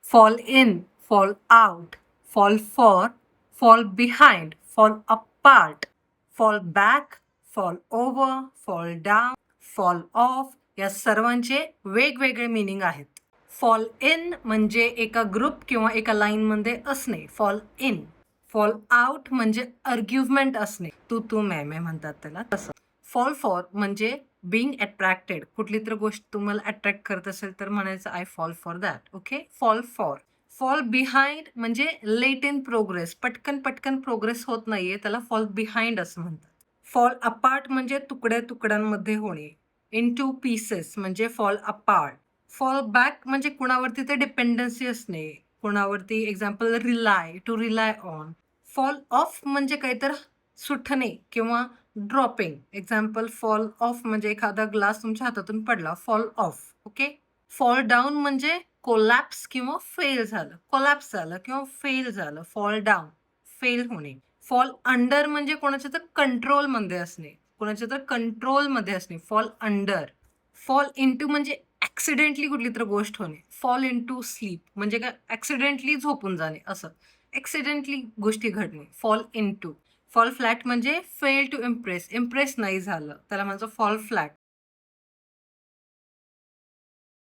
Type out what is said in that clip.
fall in, fall out, fall for, fall behind, fall apart, fall back, fall over, fall down, fall off या सर्वांचे वेगवेगळे meaning आहेत. Fall in म्हणजे एका group किंवा एका लाईनमध्ये असणे, फॉल इन. फॉल आउट म्हणजे आर्ग्युमेंट असणे, तू मैं म्हणतात त्याला तसं. फॉल फॉर म्हणजे बीइंग अट्रॅक्टेड, कुठली तर गोष्ट तुम्हाला अट्रॅक्ट करत असेल तर म्हणायचं I fall for that. Okay, fall for. Fall behind म्हणजे लेट इन प्रोग्रेस, पटकन पटकन प्रोग्रेस होत नाहीये, त्याला फॉल बिहाइंड असं म्हणतात. फॉल अपार्ट म्हणजे तुकड्या तुकड्यांमध्ये होणे. इन टू पीसेस म्हणजे फॉल अपार्ट. फॉल बॅक म्हणजे कुणावरती ते डिपेंडन्सी असणे, कुणावरती example rely, to rely on. Fall off म्हणजे काहीतरी सुटणे किंवा ड्रॉपिंग. एक्झाम्पल फॉल ऑफ म्हणजे एखादा ग्लास तुमच्या हातातून पडला, fall of. Okay. Fall down म्हणजे कोलॅप्स किंवा फेल झालं, कोलॅप्स झालं किंवा फेल झालं, फॉल डाऊन, फेल होणे. फॉल अंडर म्हणजे कोणाच्या तर कंट्रोलमध्ये असणे, कोणाच्या तर कंट्रोलमध्ये असणे, फॉल अंडर. फॉल इंटू म्हणजे ॲक्सिडेंटली कुठली तर गोष्ट होणे, फॉल इंटू स्लीप म्हणजे काय ॲक्सिडेंटली झोपून जाणे असं, ॲक्सिडेंटली गोष्टी घडणे, फॉल इंटू. फॉल फ्लॅट म्हणजे फेल टू इम्प्रेस, इम्प्रेस नाही झालं, त्याला म्हणजे फॉल फ्लॅट.